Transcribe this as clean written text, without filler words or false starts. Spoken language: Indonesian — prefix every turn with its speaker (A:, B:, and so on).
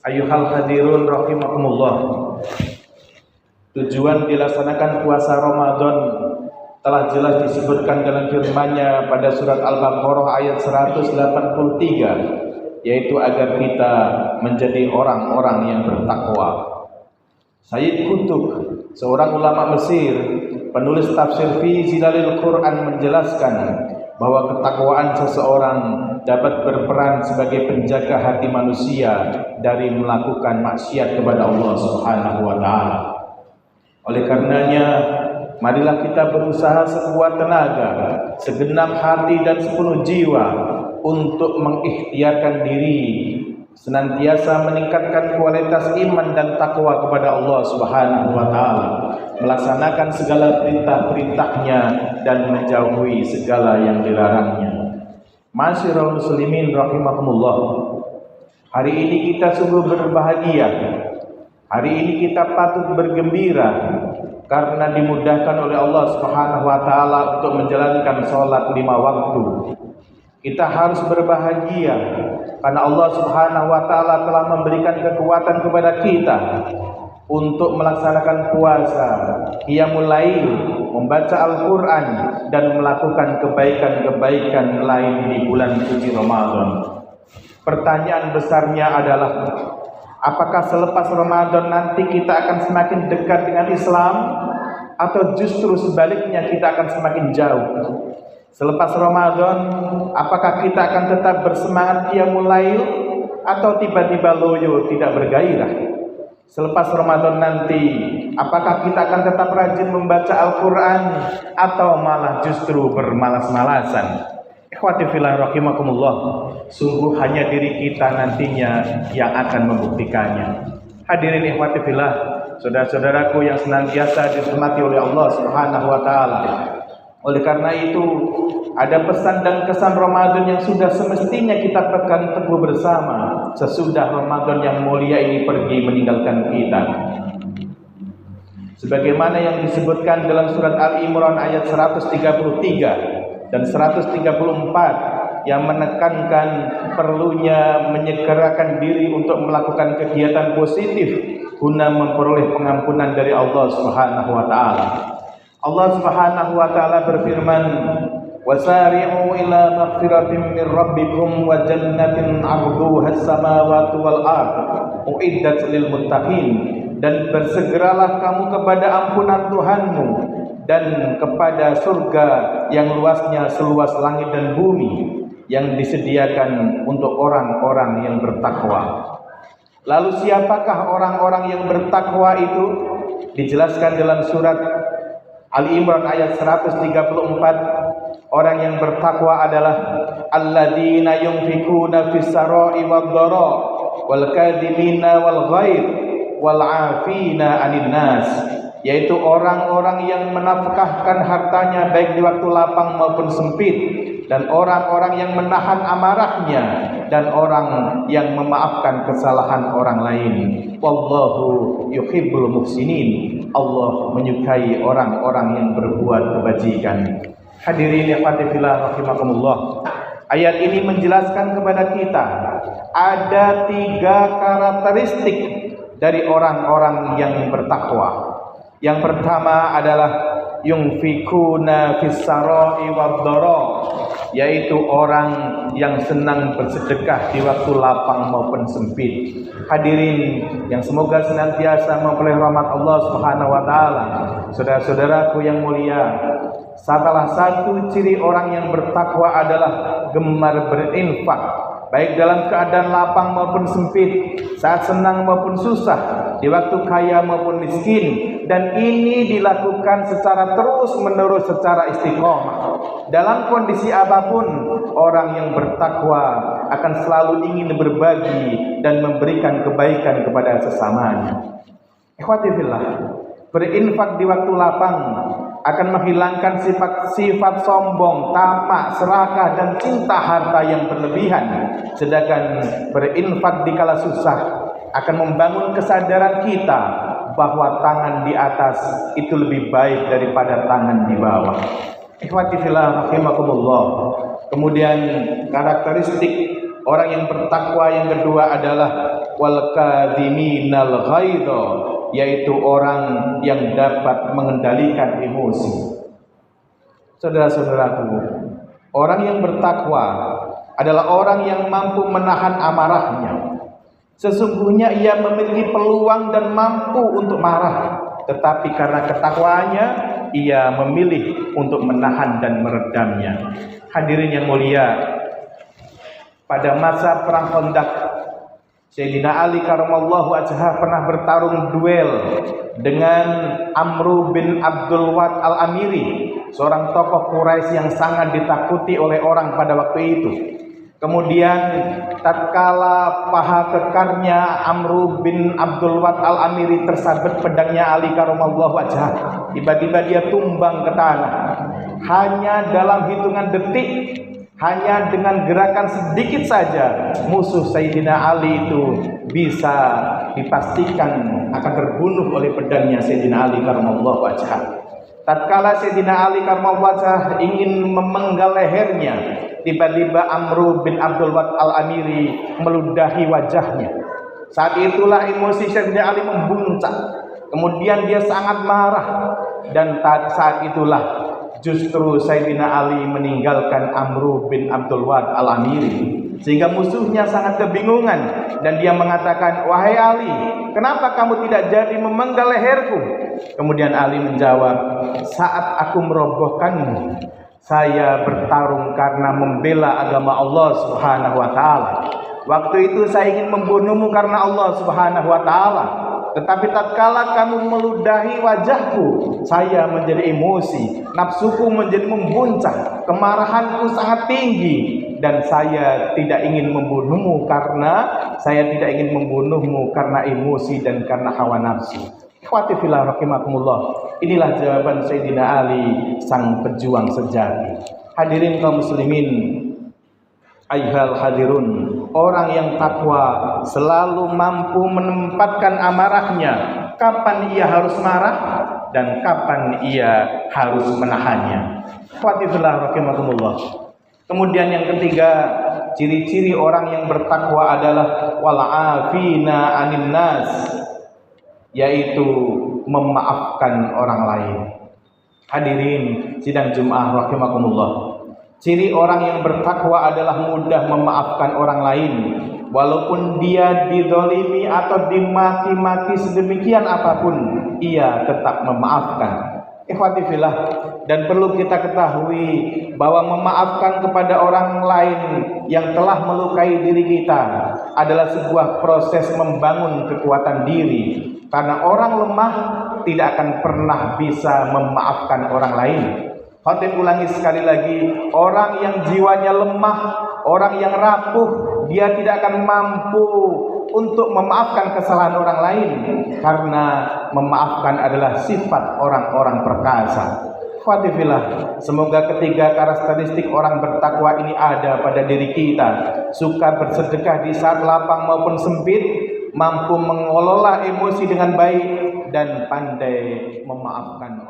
A: Ayyuhal hadirun rahimakumullah. Tujuan dilaksanakan puasa Ramadan telah jelas disebutkan dalam firman-Nya pada surat Al-Baqarah ayat 183, yaitu agar kita menjadi orang-orang yang bertakwa. Sayyid Qutb, seorang ulama Mesir, penulis tafsir fi Zilalil Quran, menjelaskan bahwa ketakwaan seseorang dapat berperan sebagai penjaga hati manusia dari melakukan maksiat kepada Allah Subhanahu wa taala. Oleh karenanya, marilah kita berusaha sekuat tenaga, segenap hati dan sepenuh jiwa untuk mengikhtiarkan diri senantiasa meningkatkan kualitas iman dan takwa kepada Allah Subhanahu wa taala, melaksanakan segala perintah-perintahnya dan menjauhi segala yang dilarangnya. Ma'asyiral muslimin rahimakumullah. Hari ini kita sungguh berbahagia. Hari ini kita patut bergembira karena dimudahkan oleh Allah Subhanahu wa taala untuk menjalankan salat 5 waktu. Kita harus berbahagia karena Allah Subhanahu wa taala telah memberikan kekuatan kepada kita untuk melaksanakan puasa, qiyamul lail, membaca Al-Qur'an dan melakukan kebaikan-kebaikan lain di bulan suci Ramadan. Pertanyaan besarnya adalah, apakah selepas Ramadan nanti kita akan semakin dekat dengan Islam atau justru sebaliknya kita akan semakin jauh? Selepas Ramadan, apakah kita akan tetap bersemangat qiyamul lail atau tiba-tiba loyo tidak bergairah? Selepas Ramadan nanti, apakah kita akan tetap rajin membaca Al-Qur'an atau malah justru bermalas-malasan? Ikhwati fillah rahimakumullah, sungguh hanya diri kita nantinya yang akan membuktikannya. Hadirin ikhwati fillah, saudara-saudaraku yang senantiasa dirahmati oleh Allah Subhanahu wa taala. Oleh karena itu, ada pesan dan kesan Ramadan yang sudah semestinya kita pegang teguh bersama sesudah Ramadan yang mulia ini pergi meninggalkan kita. Sebagaimana yang disebutkan dalam surat Al-Imran ayat 133 dan 134 yang menekankan perlunya menyegerakan diri untuk melakukan kegiatan positif guna memperoleh pengampunan dari Allah Subhanahu wa taala. Allah Subhanahu wa taala berfirman, "Wasari'u ila maghfiratin min rabbikum wa jannatin 'arduha as-samawati wal ard uiddat lil muttaqin." Dan bersegeralah kamu kepada ampunan Tuhanmu dan kepada surga yang luasnya seluas langit dan bumi yang disediakan untuk orang-orang yang bertakwa. Lalu siapakah orang-orang yang bertakwa itu? Dijelaskan dalam surat Al-Imran ayat 134, orang yang bertakwa adalah alladzina yunfikuna fis sarai wad dara wal kadhimina wal ghaid wal 'afina 'anil nas, yaitu orang-orang yang menafkahkan hartanya baik di waktu lapang maupun sempit, dan orang-orang yang menahan amarahnya, dan orang yang memaafkan kesalahan orang lain. Wallahu yuhibbul muhsinin. Allah menyukai orang-orang yang berbuat kebajikan. Hadirin ikhwati fillah rahimakumullah. Ayat ini menjelaskan kepada kita ada 3 karakteristik dari orang-orang yang bertakwa. Yang pertama adalah yunfikuna fis sarai wad dara, yaitu orang yang senang bersedekah di waktu lapang maupun sempit. Hadirin yang semoga senantiasa memperoleh rahmat Allah Subhanahu wa taala. Saudara-saudaraku yang mulia, salah satu ciri orang yang bertakwa adalah gemar berinfak, baik dalam keadaan lapang maupun sempit, saat senang maupun susah, di waktu kaya maupun miskin. Dan ini dilakukan secara terus-menerus, secara istiqomah. Dalam kondisi apapun, orang yang bertakwa akan selalu ingin berbagi dan memberikan kebaikan kepada sesamanya. Ikhwati fillah, berinfak di waktu lapang akan menghilangkan sifat sombong, tamak, serakah, dan cinta harta yang berlebihan. Sedangkan berinfak di kala susah akan membangun kesadaran kita bahwa tangan di atas itu lebih baik daripada tangan di bawah. Ikhwati fillah rahimakumullah. Kemudian karakteristik Orang yang bertakwa yang kedua adalah wal kadhiminal ghaidha, yaitu orang yang dapat mengendalikan emosi. Saudara-saudaraku, orang yang bertakwa adalah orang yang mampu menahan amarahnya. Sesungguhnya ia memiliki peluang dan mampu untuk marah, tetapi karena ketakwaannya ia memilih untuk menahan dan meredamnya. Hadirin yang mulia, pada masa perang Khandaq, Sayyidina Ali karamallahu wajhah pernah bertarung duel dengan Amru bin Abdul Wad al-Amiri, seorang tokoh Quraisy yang sangat ditakuti oleh orang pada waktu itu. Kemudian tatkala paha kekarnya Amru bin Abdul Wad al-Amiri tersabet pedangnya Ali karamallahu wajhah, tiba-tiba dia tumbang ke tanah. Hanya dalam hitungan detik, hanya dengan gerakan sedikit saja, musuh Sayyidina Ali itu bisa dipastikan akan terbunuh oleh pedangnya Sayyidina Ali karamallahu wajhah. Tatkala Sayyidina Ali karamallahu wajhah ingin memenggal lehernya, tiba-tiba Amru bin Abdul Wad al-Amiri meludahi wajahnya. Saat itulah emosi Sayyidina Ali membuncah. Kemudian dia sangat marah, dan saat itulah justru Sayyidina Ali meninggalkan Amru bin Abdul Wad al-Amiri, sehingga musuhnya sangat kebingungan dan dia mengatakan, "Wahai Ali, kenapa kamu tidak jadi memenggal leherku?" Kemudian Ali menjawab, "Saat aku merobohkanmu, saya bertarung karena membela agama Allah Subhanahu wa taala. Waktu itu saya ingin membunuhmu karena Allah Subhanahu wa taala. Tetapi tatkala kamu meludahi wajahku, saya menjadi emosi, nafsuku menjadi membuncah, kemarahanku sangat tinggi, dan saya tidak ingin membunuhmu karena emosi dan karena hawa nafsu." Ikhwati fillah rahimakumullah, inilah jawaban Sayyidina Ali, sang pejuang sejati. Hadirin kaum muslimin, ayyuhal hadirun, orang yang takwa selalu mampu menempatkan amarahnya, kapan ia harus marah dan kapan ia harus menahannya. Ikhwati fillah rahimakumullah. Kemudian yang ketiga, ciri-ciri orang yang bertakwa adalah wal afina 'anil nas, yaitu memaafkan orang lain. Hadirin sidang Jumat rahimakumullah, ciri orang yang bertakwa adalah mudah memaafkan orang lain, walaupun dia dizalimi atau dimaki-maki sedemikian apapun, ia tetap memaafkan. Ikhwati fillah, dan perlu kita ketahui bahwa memaafkan kepada orang lain yang telah melukai diri kita adalah sebuah proses membangun kekuatan diri, karena orang lemah tidak akan pernah bisa memaafkan orang lain. Khatib ulangi sekali lagi, orang yang jiwanya lemah, orang yang rapuh, dia tidak akan mampu untuk memaafkan kesalahan orang lain, karena memaafkan adalah sifat orang-orang perkasa. Fatifillah, semoga ketiga karakteristik orang bertakwa ini ada pada diri kita. Suka bersedekah di saat lapang maupun sempit, mampu mengelola emosi dengan baik, dan pandai memaafkan